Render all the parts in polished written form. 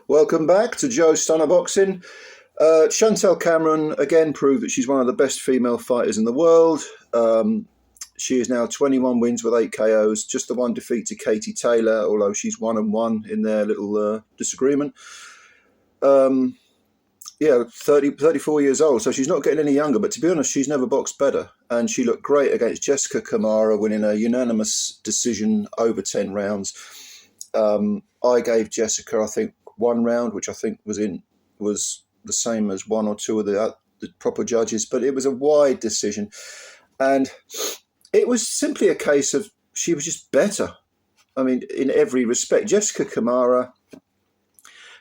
Welcome back to Joe Stunner Boxing. Chantelle Cameron again proved that she's one of the best female fighters in the world. She is now 21 wins with 8 KOs, just the one defeat to Katie Taylor, although she's 1-1 in their little disagreement. Yeah, 34 years old, so she's not getting any younger, but to be honest, she's never boxed better. And she looked great against Jessica Camara, winning a unanimous decision over 10 rounds. I gave Jessica, I think, 1 round, which I think was the same as 1 or 2 of the proper judges, but it was a wide decision. And it was simply a case of she was just better. I mean, in every respect. Jessica Camara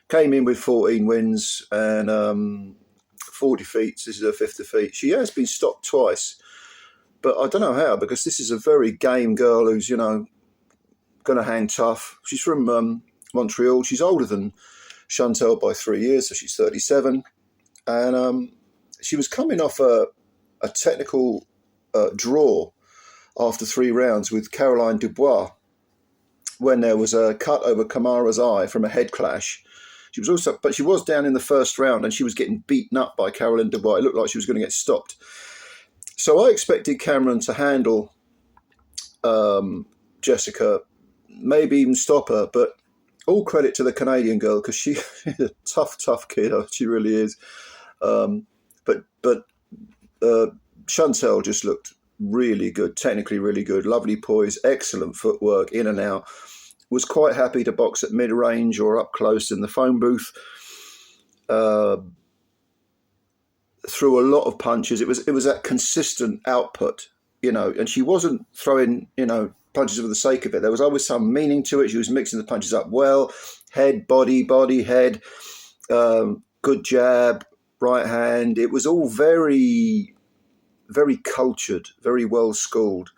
came in with 14 wins and 4 defeats. This is her 5th defeat. She has been stopped twice, but I don't know how, because this is a very game girl who's, you know, going to hang tough. She's from Montreal. She's older than Chantelle by 3 years, so she's 37. And she was coming off a technical draw after 3 rounds with Caroline Dubois when there was a cut over Camara's eye from a head clash. But she was down in the first round and she was getting beaten up by Caroline Dubois. It looked like she was going to get stopped. So I expected Cameron to handle Jessica, maybe even stop her, but all credit to the Canadian girl, because she's a tough kid. She really is. But Chantelle just looked really good, technically really good, lovely poise, excellent footwork, in and out. Was quite happy to box at mid-range or up close in the phone booth. Threw a lot of punches. It was that consistent output, you know, and she wasn't throwing, you know, punches for the sake of it. There was always some meaning to it. She was mixing the punches up well. Head, body, head, good jab, right hand. It was all very, very cultured, very well schooled.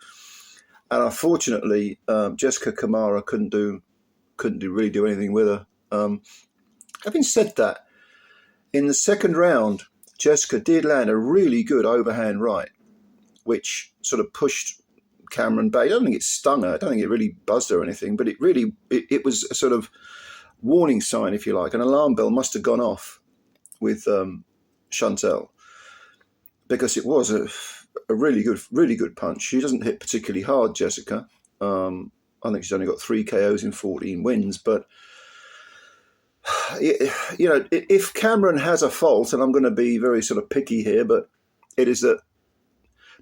And unfortunately, Jessica Camara couldn't really do anything with her. Having said that, in the second round, Jessica did land a really good overhand right, which sort of pushed Cameron back. I don't think it stung her. I don't think it really buzzed her or anything, but it was a sort of warning sign, if you like. An alarm bell must have gone off with Chantelle, because it was a really good punch. She doesn't hit particularly hard, Jessica. I think she's only got 3 KOs in 14 wins, but you know, if Cameron has a fault, and I'm going to be very sort of picky here, but it is that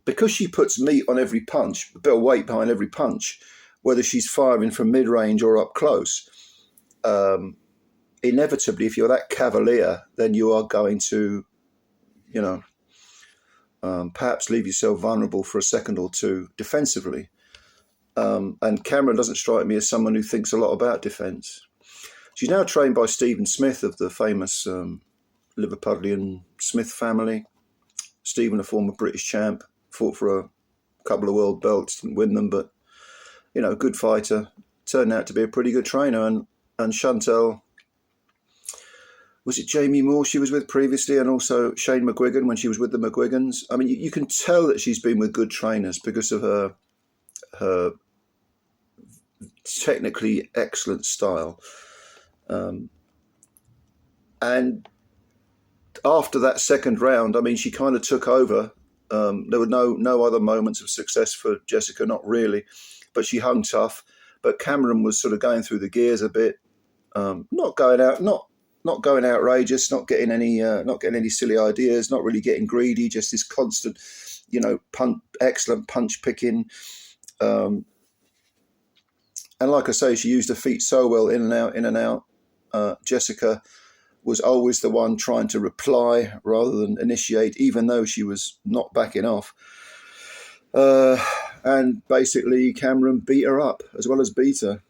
because she puts meat on every punch, a bit of weight behind every punch, whether she's firing from mid-range or up close, inevitably, if you're that cavalier, then you are going to, you know, perhaps leave yourself vulnerable for a second or two defensively. And Cameron doesn't strike me as someone who thinks a lot about defence. She's now trained by Stephen Smith of the famous Liverpudlian Smith family. Stephen, a former British champ, fought for a couple of world belts, didn't win them, but, you know, good fighter. Turned out to be a pretty good trainer. And Chantelle, was it Jamie Moore she was with previously, and also Shane McGuigan when she was with the McGuigans? I mean, you can tell that she's been with good trainers because of her technically excellent style. And after that second round, I mean, she kind of took over. There were no other moments of success for Jessica, not really, but she hung tough. But Cameron was sort of going through the gears a bit, not going outrageous, not getting any silly ideas, not really getting greedy, just this constant, you know, excellent punch picking. And like I say, she used her feet so well, in and out. Jessica was always the one trying to reply rather than initiate, even though she was not backing off. And basically, Cameron beat her up as well as beat her.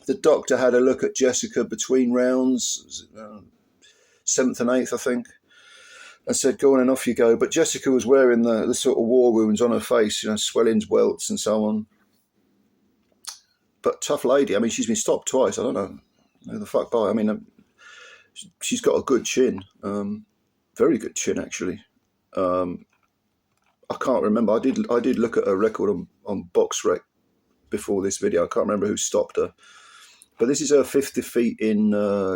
The doctor had a look at Jessica between rounds, 7th and 8th, I think, and said, "Go on and off you go." But Jessica was wearing the sort of war wounds on her face, you know, swellings, welts, and so on. But tough lady. I mean, she's been stopped twice. I don't know who the fuck by. I mean, she's got a good chin, very good chin actually. I can't remember. I did look at her record on BoxRec before this video. I can't remember who stopped her, But this is her 5th defeat in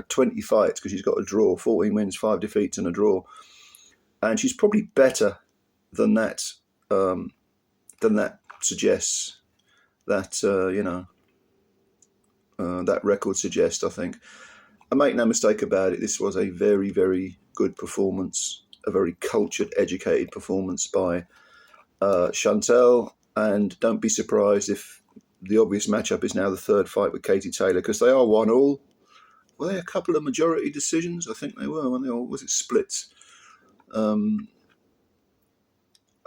20 fights, because she's got a draw, 14 wins, 5 defeats and a draw. And she's probably better than that suggests, that, that record suggests, I think. And make no mistake about it, this was a very, very good performance, a very cultured, educated performance by Chantelle. And don't be surprised if the obvious matchup is now the 3rd fight with Katie Taylor, because they are 1-1. Were they a couple of majority decisions? I think they were, weren't they? Or was it splits? I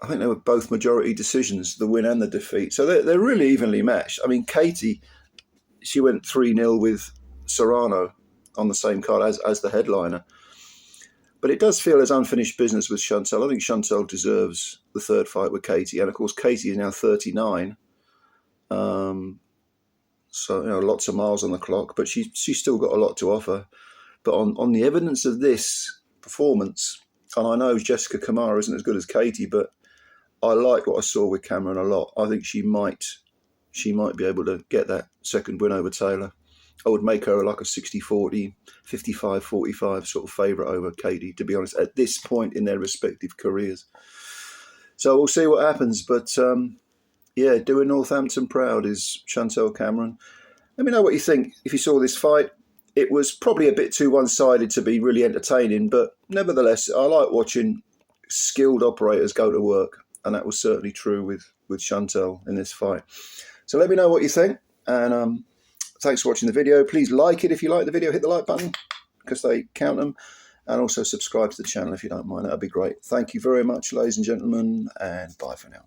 think they were both majority decisions, the win and the defeat. So they're really evenly matched. I mean, Katie, she went 3-0 with Serrano on the same card as the headliner. But it does feel as unfinished business with Chantelle. I think Chantelle deserves the 3rd fight with Katie. And, of course, Katie is now 39. So, lots of miles on the clock. But she's still got a lot to offer. But on the evidence of this performance, and I know Jessica Camara isn't as good as Katie, but I like what I saw with Cameron a lot. I think she might be able to get that 2nd win over Taylor. I would make her like a 60-40, 55-45 sort of favourite over Katie, to be honest, at this point in their respective careers. So we'll see what happens. But, yeah, doing Northampton proud is Chantelle Cameron. Let me know what you think if you saw this fight. It was probably a bit too one-sided to be really entertaining, but nevertheless, I like watching skilled operators go to work, and that was certainly true with Chantelle in this fight. So let me know what you think, and thanks for watching the video. Please like it if you like the video. Hit the like button, because they count them, and also subscribe to the channel if you don't mind. That would be great. Thank you very much, ladies and gentlemen, and bye for now.